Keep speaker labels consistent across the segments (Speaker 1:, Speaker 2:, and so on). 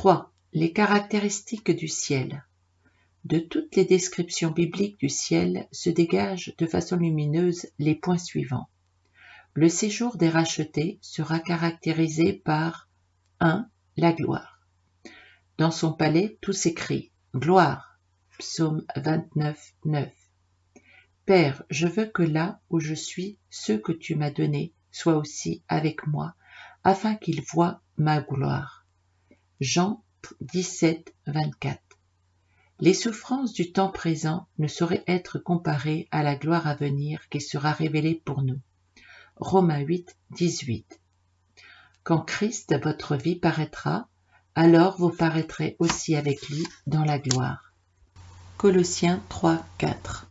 Speaker 1: 3. Les caractéristiques du ciel. De toutes les descriptions bibliques du ciel se dégagent de façon lumineuse les points suivants. Le séjour des rachetés sera caractérisé par 1. La gloire. Dans son palais, tout s'écrie « Gloire » Psaume 29, 9. Père, je veux que là où je suis, ceux que tu m'as donnés soient aussi avec moi, afin qu'ils voient ma gloire. Jean 17, 24. Les souffrances du temps présent ne sauraient être comparées à la gloire à venir qui sera révélée pour nous. Romains 8, 18. Quand Christ, votre vie, paraîtra, alors vous paraîtrez aussi avec lui dans la gloire. Colossiens 3, 4.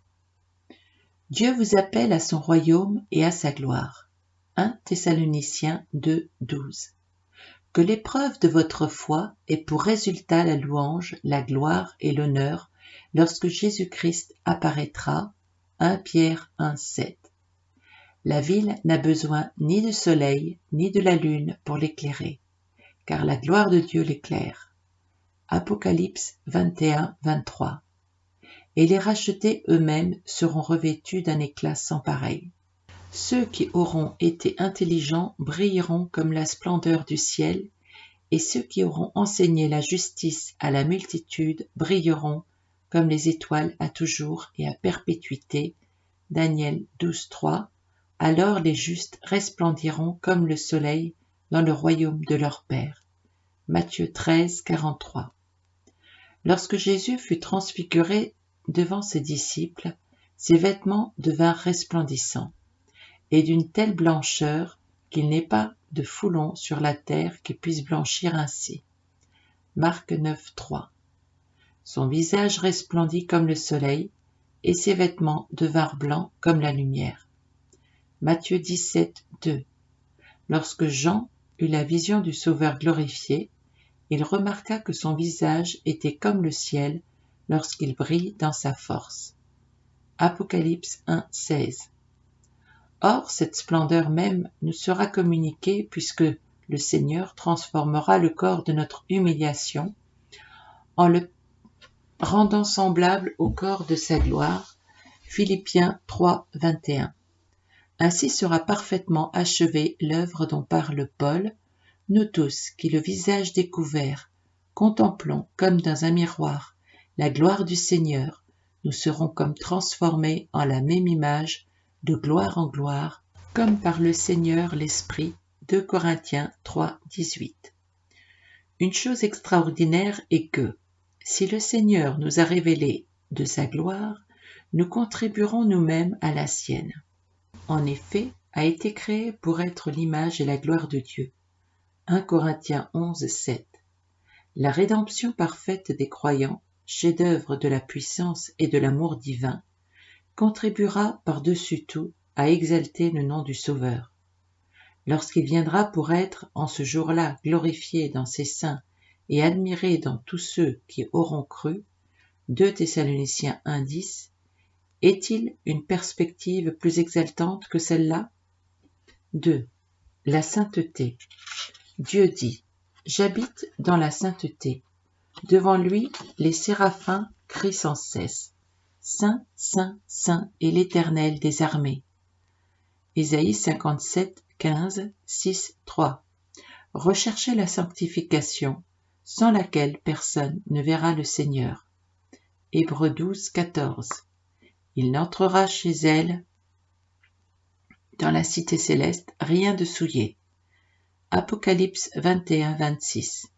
Speaker 1: Dieu vous appelle à son royaume et à sa gloire. 1 Thessaloniciens 2, 12. Que l'épreuve de votre foi ait pour résultat la louange, la gloire et l'honneur lorsque Jésus-Christ apparaîtra. 1 Pierre 1, 7. La ville n'a besoin ni de soleil ni de la lune pour l'éclairer, car la gloire de Dieu l'éclaire. Apocalypse 21, 23. Et les rachetés eux-mêmes seront revêtus d'un éclat sans pareil. Ceux qui auront été intelligents brilleront comme la splendeur du ciel, et ceux qui auront enseigné la justice à la multitude brilleront comme les étoiles à toujours et à perpétuité. Daniel 12, 3. Alors les justes resplendiront comme le soleil dans le royaume de leur Père. Matthieu 13, 43. Lorsque Jésus fut transfiguré devant ses disciples, ses vêtements devinrent resplendissants, et d'une telle blancheur qu'il n'est pas de foulon sur la terre qui puisse blanchir ainsi. Marc 9, 3. Son visage resplendit comme le soleil, et ses vêtements devinrent blancs comme la lumière. Matthieu 17, 2. Lorsque Jean eut la vision du Sauveur glorifié, il remarqua que son visage était comme le ciel lorsqu'il brille dans sa force. Apocalypse 1, 16. Or, cette splendeur même nous sera communiquée puisque le Seigneur transformera le corps de notre humiliation en le rendant semblable au corps de sa gloire. Philippiens 3, 21. Ainsi sera parfaitement achevée l'œuvre dont parle Paul, nous tous qui le visage découvert, contemplons comme dans un miroir la gloire du Seigneur, nous serons comme transformés en la même image, de gloire en gloire, comme par le Seigneur l'Esprit. 2 Corinthiens 3, 18. Une chose extraordinaire est que, si le Seigneur nous a révélé de sa gloire, nous contribuerons nous-mêmes à la sienne. En effet, a été créé pour être l'image et la gloire de Dieu. 1 Corinthiens 11, 7. La rédemption parfaite des croyants, chef-d'œuvre de la puissance et de l'amour divin, contribuera par-dessus tout à exalter le nom du Sauveur. Lorsqu'il viendra pour être, en ce jour-là, glorifié dans ses saints et admiré dans tous ceux qui auront cru, 2 Thessaloniciens 1, 10, est-il une perspective plus exaltante que celle-là? 2. La sainteté. Dieu dit « J'habite dans la sainteté ». Devant lui, les séraphins crient sans cesse « Saint, Saint, Saint est l'Éternel des armées ». Ésaïe 57, 15, 6, 3. Recherchez la sanctification, sans laquelle personne ne verra le Seigneur. Hébreux 12, 14. Il n'entrera chez elle, dans la cité céleste, rien de souillé. Apocalypse 21, 26.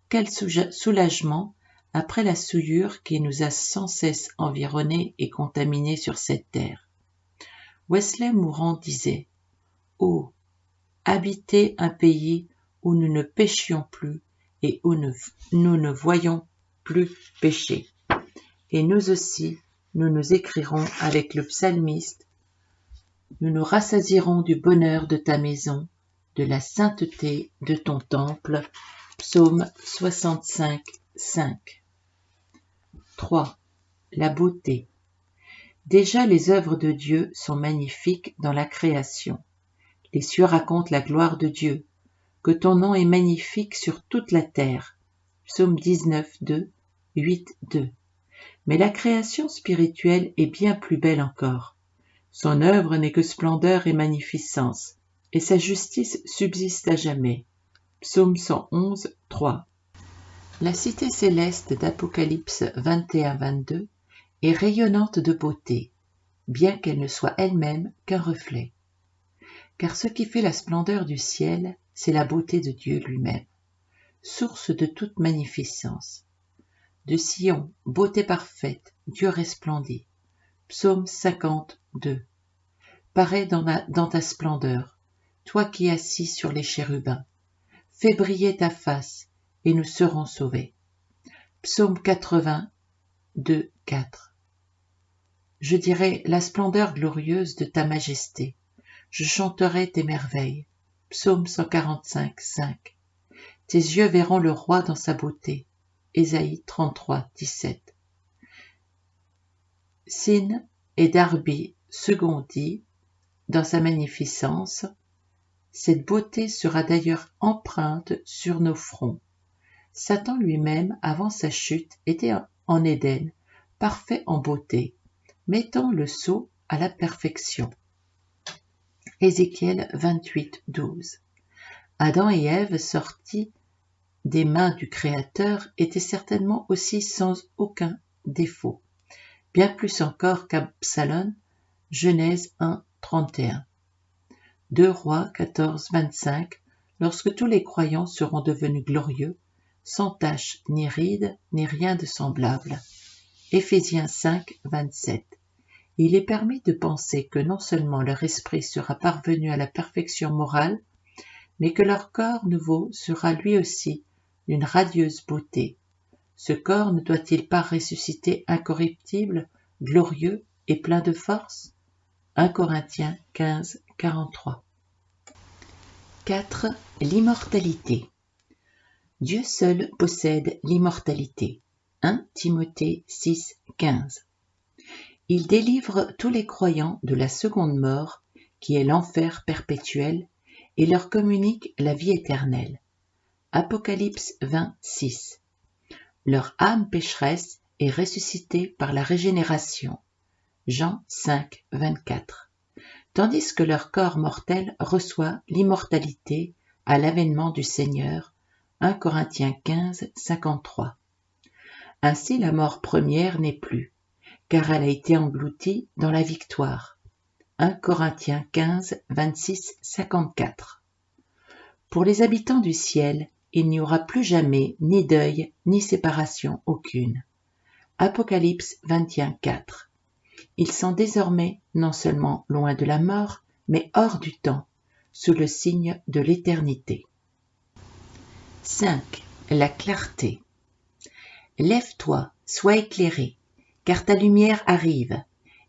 Speaker 1: Quel soulagement après la souillure qui nous a sans cesse environnés et contaminés sur cette terre. Wesley mourant disait « Oh, habiter un pays où nous ne péchions plus et où nous ne voyons plus pécher. » Et nous aussi, nous nous écrirons avec le psalmiste « Nous nous rassasierons du bonheur de ta maison, de la sainteté de ton temple. » Psaume 65, 5. 3. La beauté. Déjà les œuvres de Dieu sont magnifiques dans la création. Les cieux racontent la gloire de Dieu, que ton nom est magnifique sur toute la terre. Psaume 19, 2, 8, 2. Mais la création spirituelle est bien plus belle encore. Son œuvre n'est que splendeur et magnificence, et sa justice subsiste à jamais. Psaume 111, 3. La cité céleste d'Apocalypse 21-22 est rayonnante de beauté, bien qu'elle ne soit elle-même qu'un reflet. Car ce qui fait la splendeur du ciel, c'est la beauté de Dieu lui-même, source de toute magnificence. De Sion, beauté parfaite, Dieu resplendit. Psaume 52. Parais dans ta splendeur, toi qui es assis sur les chérubins. Fais briller ta face, et nous serons sauvés. Psaume 82, 4. Je dirai la splendeur glorieuse de ta majesté. Je chanterai tes merveilles. Psaume 145, 5. Tes yeux verront le roi dans sa beauté. Ésaïe 33, 17. Sin et Darby second dit, dans sa magnificence, cette beauté sera d'ailleurs empreinte sur nos fronts. Satan lui-même, avant sa chute, était en Éden, parfait en beauté, mettant le sceau à la perfection. Ézéchiel 28, 12. Adam et Ève, sortis des mains du Créateur, étaient certainement aussi sans aucun défaut, bien plus encore qu'Absalom, Genèse 1, 31. 2 Rois 14, 25. Lorsque tous les croyants seront devenus glorieux, sans tache ni ride, ni rien de semblable. Éphésiens 5, 27. Il est permis de penser que non seulement leur esprit sera parvenu à la perfection morale, mais que leur corps nouveau sera lui aussi d'une radieuse beauté. Ce corps ne doit-il pas ressusciter incorruptible, glorieux et plein de force? 1 Corinthiens 15, 43. 4. L'immortalité. Dieu seul possède l'immortalité. 1 Timothée 6, 15. Il délivre tous les croyants de la seconde mort, qui est l'enfer perpétuel, et leur communique la vie éternelle. Apocalypse 26. Leur âme pécheresse est ressuscitée par la régénération. Jean 5, 24. Tandis que leur corps mortel reçoit l'immortalité à l'avènement du Seigneur. 1 Corinthiens 15, 53. Ainsi la mort première n'est plus, car elle a été engloutie dans la victoire. 1 Corinthiens 15, 26, 54. Pour les habitants du ciel, il n'y aura plus jamais ni deuil, ni séparation aucune. Apocalypse 21, 4. Ils sont désormais non seulement loin de la mort, mais hors du temps, sous le signe de l'éternité. 5. La clarté. Lève-toi, sois éclairé, car ta lumière arrive,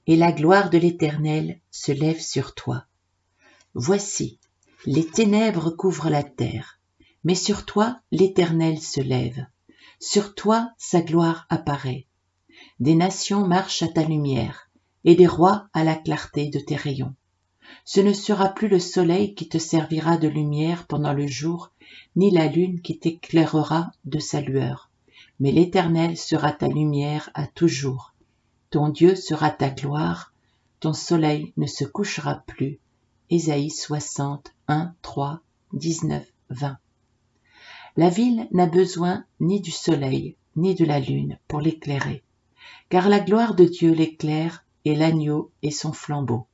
Speaker 1: et la gloire de l'Éternel se lève sur toi. Voici, les ténèbres couvrent la terre, mais sur toi l'Éternel se lève. Sur toi sa gloire apparaît. Des nations marchent à ta lumière, et des rois à la clarté de tes rayons. Ce ne sera plus le soleil qui te servira de lumière pendant le jour, ni la lune qui t'éclairera de sa lueur. Mais l'Éternel sera ta lumière à toujours. Ton Dieu sera ta gloire, ton soleil ne se couchera plus. Ésaïe 60, 1, 3, 19, 20. La ville n'a besoin ni du soleil, ni de la lune pour l'éclairer, car la gloire de Dieu l'éclaire et l'agneau est son flambeau.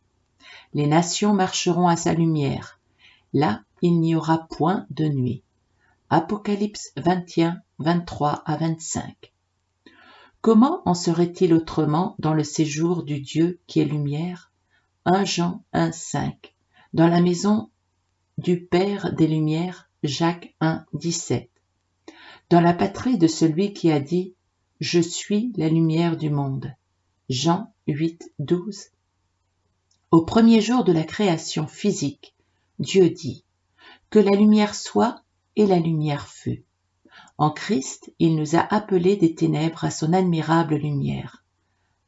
Speaker 1: Les nations marcheront à sa lumière. Là, il n'y aura point de nuit. Apocalypse 21, 23 à 25. Comment en serait-il autrement dans le séjour du Dieu qui est lumière? 1 Jean 1, 5. Dans la maison du Père des Lumières, Jacques 1, 17. Dans la patrie de celui qui a dit « Je suis la lumière du monde ». Jean 8, 12. Au premier jour de la création physique, Dieu dit « Que la lumière soit, et la lumière fut ». En Christ, il nous a appelés des ténèbres à son admirable lumière.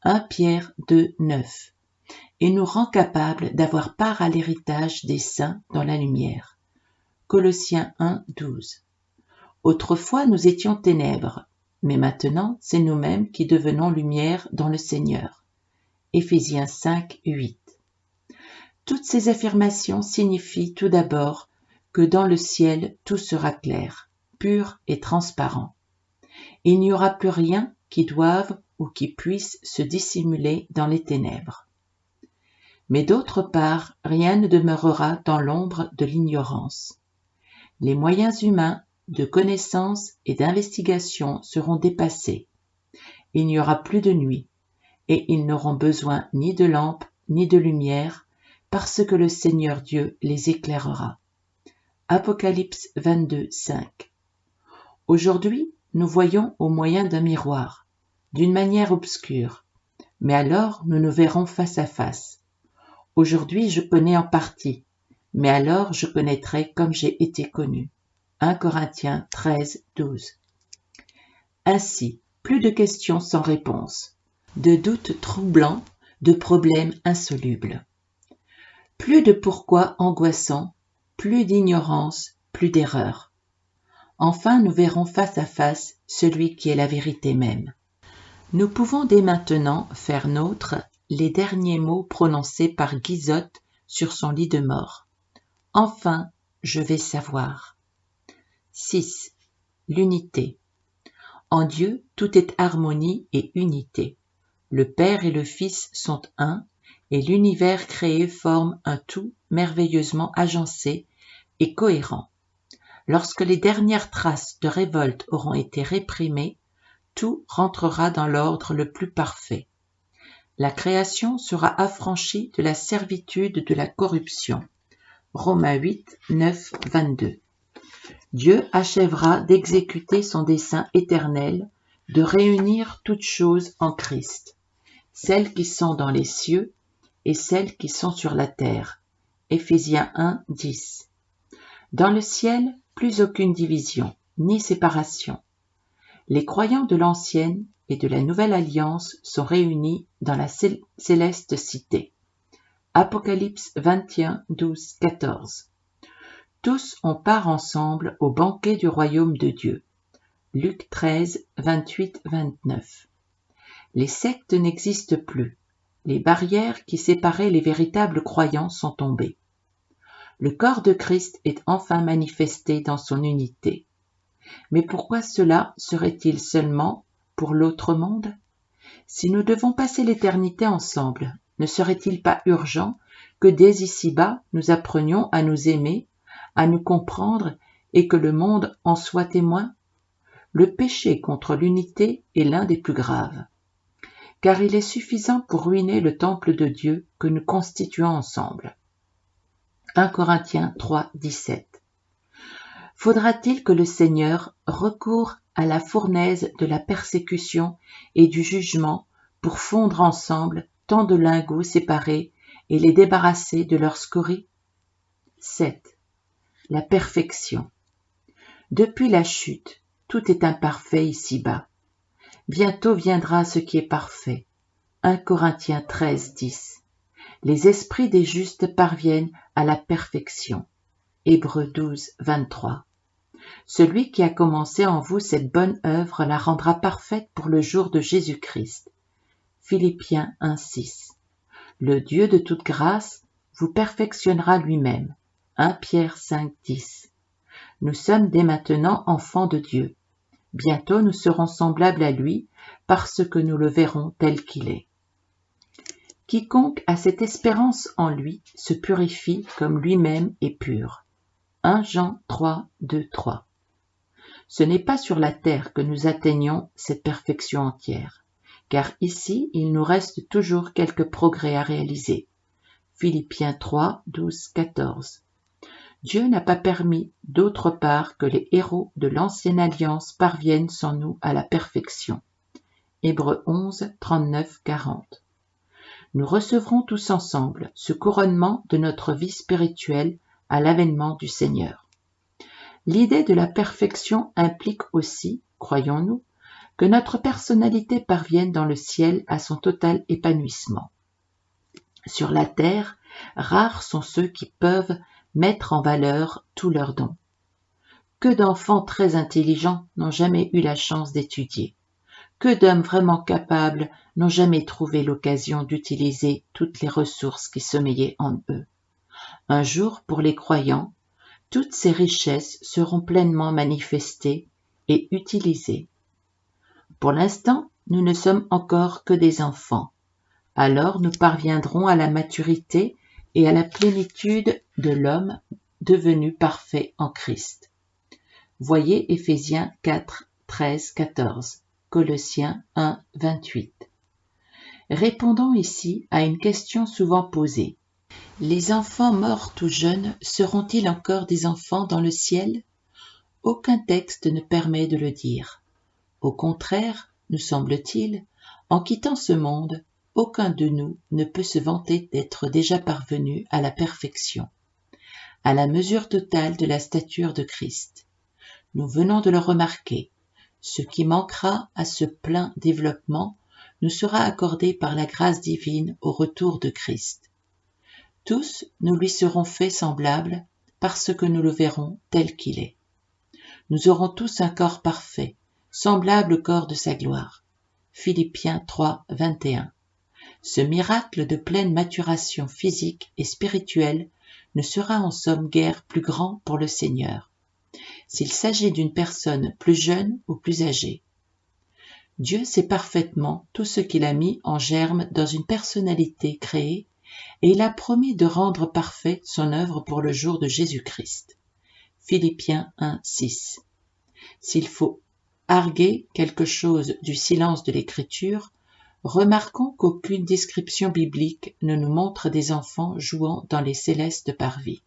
Speaker 1: 1 Pierre 2, 9. Et nous rend capables d'avoir part à l'héritage des saints dans la lumière. Colossiens 1, 12. Autrefois nous étions ténèbres, mais maintenant c'est nous-mêmes qui devenons lumière dans le Seigneur. Éphésiens 5, 8. Toutes ces affirmations signifient tout d'abord que dans le ciel tout sera clair, pur et transparent. Il n'y aura plus rien qui doive ou qui puisse se dissimuler dans les ténèbres. Mais d'autre part, rien ne demeurera dans l'ombre de l'ignorance. Les moyens humains de connaissance et d'investigation seront dépassés. Il n'y aura plus de nuit, et ils n'auront besoin ni de lampe ni de lumière, parce que le Seigneur Dieu les éclairera. Apocalypse 22, 5. Aujourd'hui, nous voyons au moyen d'un miroir, d'une manière obscure, mais alors nous nous verrons face à face. Aujourd'hui, je connais en partie, mais alors je connaîtrai comme j'ai été connu. 1 Corinthiens 13, 12. Ainsi, plus de questions sans réponse, de doutes troublants, de problèmes insolubles. Plus de pourquoi angoissants, plus d'ignorance, plus d'erreur. Enfin, nous verrons face à face celui qui est la vérité même. Nous pouvons dès maintenant faire nôtres les derniers mots prononcés par Guizotte sur son lit de mort. Enfin, je vais savoir. 6. L'unité. En Dieu, tout est harmonie et unité. Le Père et le Fils sont un, et l'univers créé forme un tout merveilleusement agencé et cohérent. Lorsque les dernières traces de révolte auront été réprimées, tout rentrera dans l'ordre le plus parfait. La création sera affranchie de la servitude de la corruption. Romains 8, 9, 22. Dieu achèvera d'exécuter son dessein éternel de réunir toutes choses en Christ, celles qui sont dans les cieux et celles qui sont sur la terre. Éphésiens 1, 10. Dans le ciel, plus aucune division, ni séparation. Les croyants de l'ancienne et de la nouvelle alliance sont réunis dans la céleste cité. Apocalypse 21, 12, 14. Tous ont part ensemble au banquet du royaume de Dieu. Luc 13, 28, 29. Les sectes n'existent plus. Les barrières qui séparaient les véritables croyants sont tombées. Le corps de Christ est enfin manifesté dans son unité. Mais pourquoi cela serait-il seulement pour l'autre monde? Si nous devons passer l'éternité ensemble, ne serait-il pas urgent que dès ici-bas nous apprenions à nous aimer, à nous comprendre et que le monde en soit témoin? Le péché contre l'unité est l'un des plus graves, car il est suffisant pour ruiner le temple de Dieu que nous constituons ensemble. 1 Corinthiens 3, 17. Faudra-t-il que le Seigneur recourt à la fournaise de la persécution et du jugement pour fondre ensemble tant de lingots séparés et les débarrasser de leurs scories? 7. La perfection. Depuis la chute, tout est imparfait ici-bas. Bientôt viendra ce qui est parfait. 1 Corinthiens 13, 10. Les esprits des justes parviennent à la perfection. Hébreux 12, 23. Celui qui a commencé en vous cette bonne œuvre la rendra parfaite pour le jour de Jésus-Christ. Philippiens 1, 6. Le Dieu de toute grâce vous perfectionnera lui-même. 1 Pierre 5, 10. Nous sommes dès maintenant enfants de Dieu. Bientôt nous serons semblables à lui parce que nous le verrons tel qu'il est. Quiconque a cette espérance en lui se purifie comme lui-même est pur. 1 Jean 3, 2, 3. Ce n'est pas sur la terre que nous atteignons cette perfection entière, car ici il nous reste toujours quelques progrès à réaliser. Philippiens 3, 12, 14. Dieu n'a pas permis d'autre part que les héros de l'ancienne alliance parviennent sans nous à la perfection. Hébreux 11, 39, 40. Nous recevrons tous ensemble ce couronnement de notre vie spirituelle à l'avènement du Seigneur. L'idée de la perfection implique aussi, croyons-nous, que notre personnalité parvienne dans le ciel à son total épanouissement. Sur la terre, rares sont ceux qui peuvent mettre en valeur tous leurs dons. Que d'enfants très intelligents n'ont jamais eu la chance d'étudier? Que d'hommes vraiment capables n'ont jamais trouvé l'occasion d'utiliser toutes les ressources qui sommeillaient en eux? Un jour, pour les croyants, toutes ces richesses seront pleinement manifestées et utilisées. Pour l'instant, nous ne sommes encore que des enfants. Alors nous parviendrons à la maturité et à la plénitude de l'homme devenu parfait en Christ. Voyez Éphésiens 4, 13, 14, Colossiens 1, 28. Répondons ici à une question souvent posée. Les enfants morts tout jeunes seront-ils encore des enfants dans le ciel? Aucun texte ne permet de le dire. Au contraire, nous semble-t-il, en quittant ce monde, aucun de nous ne peut se vanter d'être déjà parvenu à la perfection, à la mesure totale de la stature de Christ. Nous venons de le remarquer. Ce qui manquera à ce plein développement nous sera accordé par la grâce divine au retour de Christ. Tous nous lui serons faits semblables parce que nous le verrons tel qu'il est. Nous aurons tous un corps parfait, semblable au corps de sa gloire. Philippiens 3, 21. Ce miracle de pleine maturation physique et spirituelle ne sera en somme guère plus grand pour le Seigneur, s'il s'agit d'une personne plus jeune ou plus âgée. Dieu sait parfaitement tout ce qu'il a mis en germe dans une personnalité créée et il a promis de rendre parfait son œuvre pour le jour de Jésus-Christ. Philippiens 1, 6. S'il faut arguer quelque chose du silence de l'Écriture, remarquons qu'aucune description biblique ne nous montre des enfants jouant dans les célestes parvis.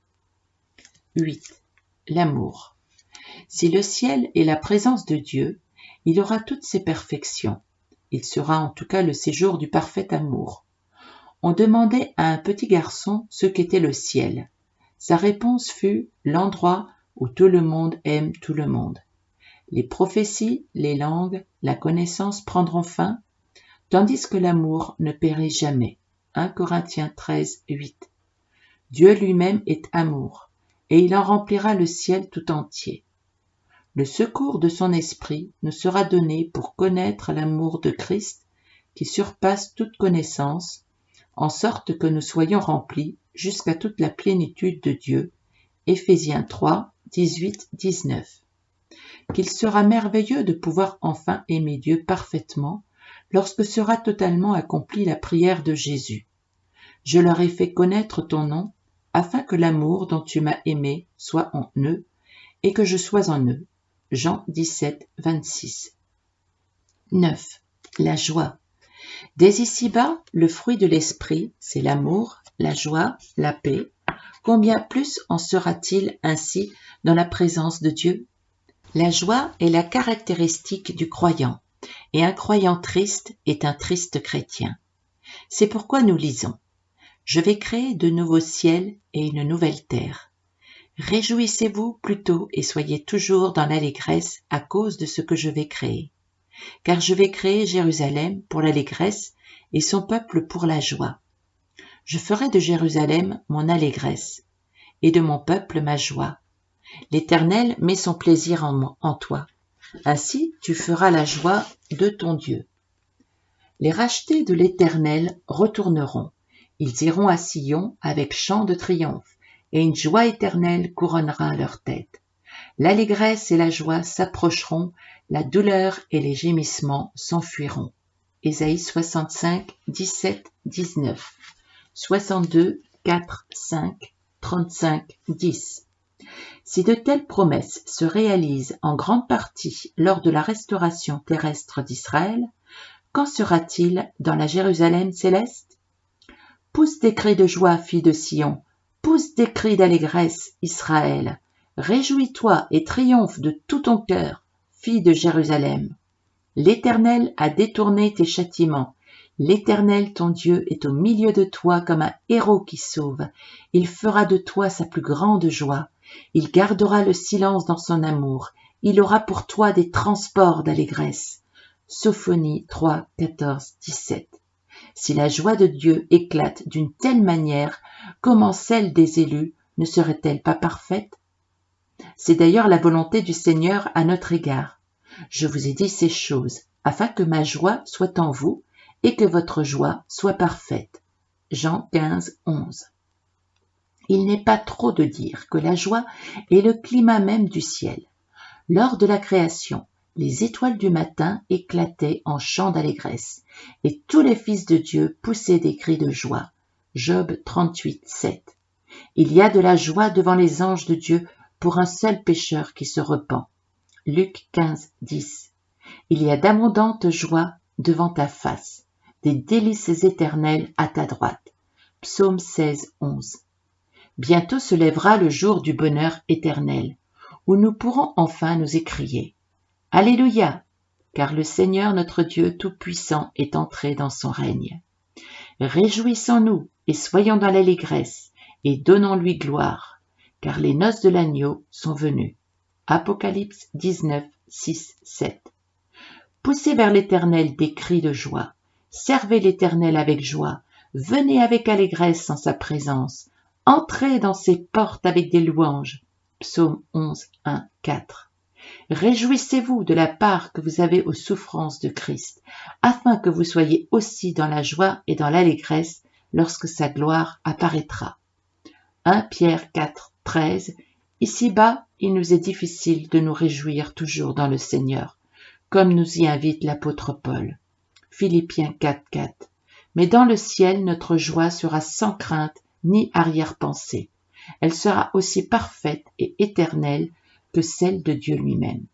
Speaker 1: 8. L'amour. Si le ciel est la présence de Dieu, il aura toutes ses perfections. Il sera en tout cas le séjour du parfait amour. On demandait à un petit garçon ce qu'était le ciel. Sa réponse fut l'endroit où tout le monde aime tout le monde. Les prophéties, les langues, la connaissance prendront fin, tandis que l'amour ne périt jamais. 1 Corinthiens 13, 8. Dieu lui-même est amour, et il en remplira le ciel tout entier. Le secours de son esprit nous sera donné pour connaître l'amour de Christ qui surpasse toute connaissance, en sorte que nous soyons remplis jusqu'à toute la plénitude de Dieu. Éphésiens 3, 18, 19. Qu'il sera merveilleux de pouvoir enfin aimer Dieu parfaitement lorsque sera totalement accomplie la prière de Jésus. Je leur ai fait connaître ton nom, afin que l'amour dont tu m'as aimé soit en eux, et que je sois en eux. Jean 17, 26. 9. La joie. Dès ici-bas, le fruit de l'esprit, c'est l'amour, la joie, la paix. Combien plus en sera-t-il ainsi dans la présence de Dieu? La joie est la caractéristique du croyant, et un croyant triste est un triste chrétien. C'est pourquoi nous lisons « Je vais créer de nouveaux ciels et une nouvelle terre. Réjouissez-vous plutôt et soyez toujours dans l'allégresse à cause de ce que je vais créer. Car je vais créer Jérusalem pour l'allégresse et son peuple pour la joie. Je ferai de Jérusalem mon allégresse et de mon peuple ma joie. L'Éternel met son plaisir en toi. Ainsi tu feras la joie de ton Dieu. Les rachetés de l'Éternel retourneront. Ils iront à Sion avec chant de triomphe, et une joie éternelle couronnera leur tête. L'allégresse et la joie s'approcheront, la douleur et les gémissements s'enfuiront. Ésaïe 65, 17, 19, 62, 4, 5, 35, 10. Si de telles promesses se réalisent en grande partie lors de la restauration terrestre d'Israël, qu'en sera-t-il dans la Jérusalem céleste? Pousse des cris de joie, fille de Sion, pousse des cris d'allégresse, Israël. Réjouis-toi et triomphe de tout ton cœur, fille de Jérusalem. L'Éternel a détourné tes châtiments. L'Éternel, ton Dieu, est au milieu de toi comme un héros qui sauve. Il fera de toi sa plus grande joie. Il gardera le silence dans son amour. Il aura pour toi des transports d'allégresse. Sophonie 3, 14, 17. Si la joie de Dieu éclate d'une telle manière, comment celle des élus ne serait-elle pas parfaite? C'est d'ailleurs la volonté du Seigneur à notre égard. Je vous ai dit ces choses, afin que ma joie soit en vous et que votre joie soit parfaite. Jean 15, 11. Il n'est pas trop de dire que la joie est le climat même du ciel. Lors de la création, les étoiles du matin éclataient en chants d'allégresse, et tous les fils de Dieu poussaient des cris de joie. Job 38, 7. Il y a de la joie devant les anges de Dieu pour un seul pécheur qui se repent. Luc 15, 10. Il y a d'abondantes joies devant ta face, des délices éternelles à ta droite. Psaume 16, 11. Bientôt se lèvera le jour du bonheur éternel, où nous pourrons enfin nous écrier « Alléluia !» car le Seigneur notre Dieu Tout-Puissant est entré dans son règne. Réjouissons-nous et soyons dans l'allégresse, et donnons-lui gloire, car les noces de l'agneau sont venues. Apocalypse 19, 6, 7. Poussez vers l'Éternel des cris de joie, servez l'Éternel avec joie, venez avec allégresse en sa présence, entrez dans ses portes avec des louanges. Psaume 11, 1, 4. Réjouissez-vous de la part que vous avez aux souffrances de Christ, afin que vous soyez aussi dans la joie et dans l'allégresse lorsque sa gloire apparaîtra. 1 Pierre 4, 13. Ici-bas, il nous est difficile de nous réjouir toujours dans le Seigneur, comme nous y invite l'apôtre Paul. Philippiens 4, 4. Mais dans le ciel, notre joie sera sans crainte ni arrière-pensée. Elle sera aussi parfaite et éternelle que celle de Dieu lui-même.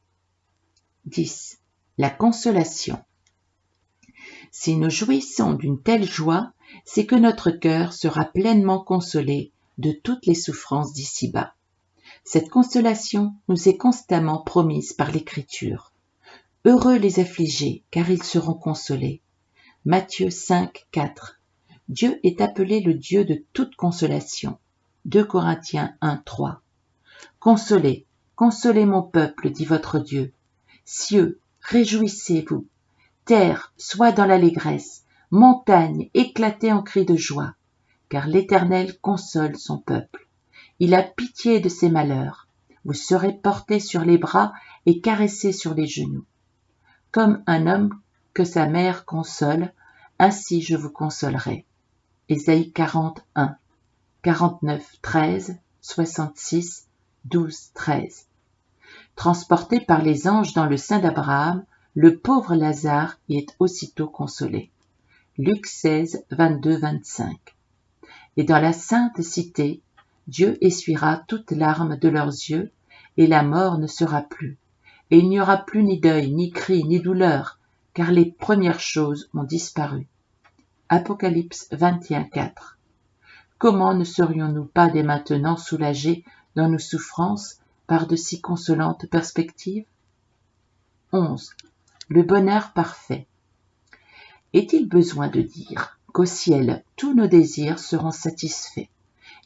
Speaker 1: 10. La consolation. Si nous jouissons d'une telle joie, c'est que notre cœur sera pleinement consolé de toutes les souffrances d'ici-bas. Cette consolation nous est constamment promise par l'Écriture. Heureux les affligés, car ils seront consolés. Matthieu 5, 4. Dieu est appelé le Dieu de toute consolation. 2 Corinthiens 1, 3. Consolez, consolez mon peuple, dit votre Dieu. Cieux, réjouissez-vous. Terre, sois dans l'allégresse. Montagne, éclatez en cris de joie. Car l'Éternel console son peuple. Il a pitié de ses malheurs. Vous serez portés sur les bras et caressés sur les genoux. Comme un homme que sa mère console, ainsi je vous consolerai. Ésaïe 41, 49, 13, 66, 12, 13. Transporté par les anges dans le sein d'Abraham, le pauvre Lazare y est aussitôt consolé. Luc 16, 22, 25. Et dans la sainte cité, Dieu essuiera toutes larmes de leurs yeux, et la mort ne sera plus. Et il n'y aura plus ni deuil, ni cri, ni douleur, car les premières choses ont disparu. Apocalypse 21, 4. Comment ne serions-nous pas dès maintenant soulagés dans nos souffrances par de si consolantes perspectives? 11. Le bonheur parfait. Est-il besoin de dire qu'au ciel, tous nos désirs seront satisfaits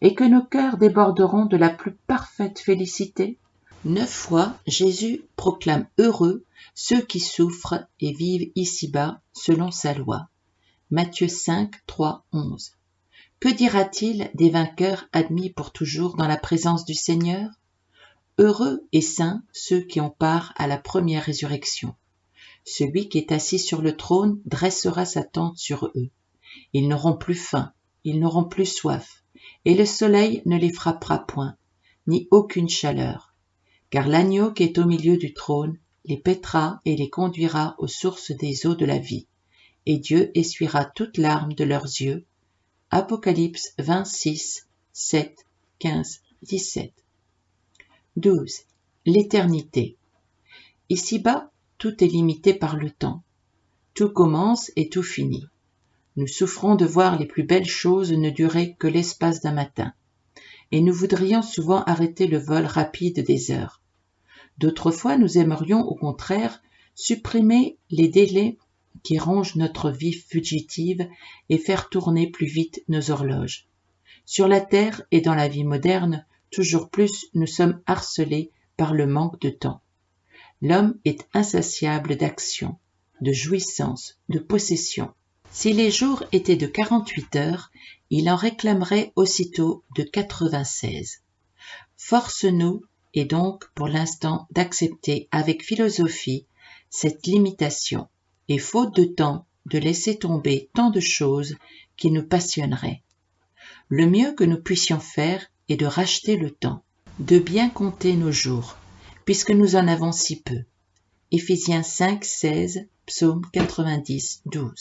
Speaker 1: et que nos cœurs déborderont de la plus parfaite félicité? 9 fois, Jésus proclame heureux ceux qui souffrent et vivent ici-bas selon sa loi. Matthieu 5, 3, 11. Que dira-t-il des vainqueurs admis pour toujours dans la présence du Seigneur? Heureux et saints ceux qui ont part à la première résurrection. Celui qui est assis sur le trône dressera sa tente sur eux. Ils n'auront plus faim, ils n'auront plus soif, et le soleil ne les frappera point, ni aucune chaleur. Car l'agneau qui est au milieu du trône les paîtra et les conduira aux sources des eaux de la vie, et Dieu essuiera toute larme de leurs yeux. Apocalypse 26, 7, 15, 17. 12. L'éternité. Ici-bas, tout est limité par le temps. Tout commence et tout finit. Nous souffrons de voir les plus belles choses ne durer que l'espace d'un matin, et nous voudrions souvent arrêter le vol rapide des heures. D'autres fois, nous aimerions au contraire supprimer les délais qui rongent notre vie fugitive et faire tourner plus vite nos horloges. Sur la terre et dans la vie moderne, toujours plus nous sommes harcelés par le manque de temps. L'homme est insatiable d'action, de jouissance, de possession. Si les jours étaient de 48 heures, il en réclamerait aussitôt de 96. Force-nous est donc pour l'instant d'accepter avec philosophie cette limitation et faute de temps de laisser tomber tant de choses qui nous passionneraient. Le mieux que nous puissions faire est de racheter le temps, de bien compter nos jours, puisque nous en avons si peu. Éphésiens 5, 16, Psaume 90, 12.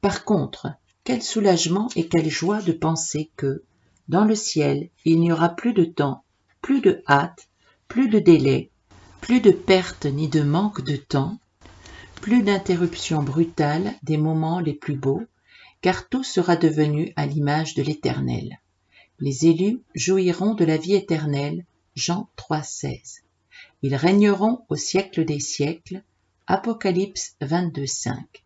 Speaker 1: Par contre, quel soulagement et quelle joie de penser que, dans le ciel, il n'y aura plus de temps, plus de hâte, plus de délai, plus de perte ni de manque de temps, plus d'interruption brutale des moments les plus beaux, car tout sera devenu à l'image de l'Éternel. Les élus jouiront de la vie éternelle, Jean 3, 16. Ils régneront au siècle des siècles, Apocalypse 22, 5.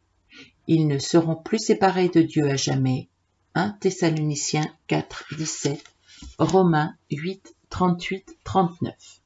Speaker 1: Ils ne seront plus séparés de Dieu à jamais, 1 Thessaloniciens 4, 17, Romains 8, 38, 39.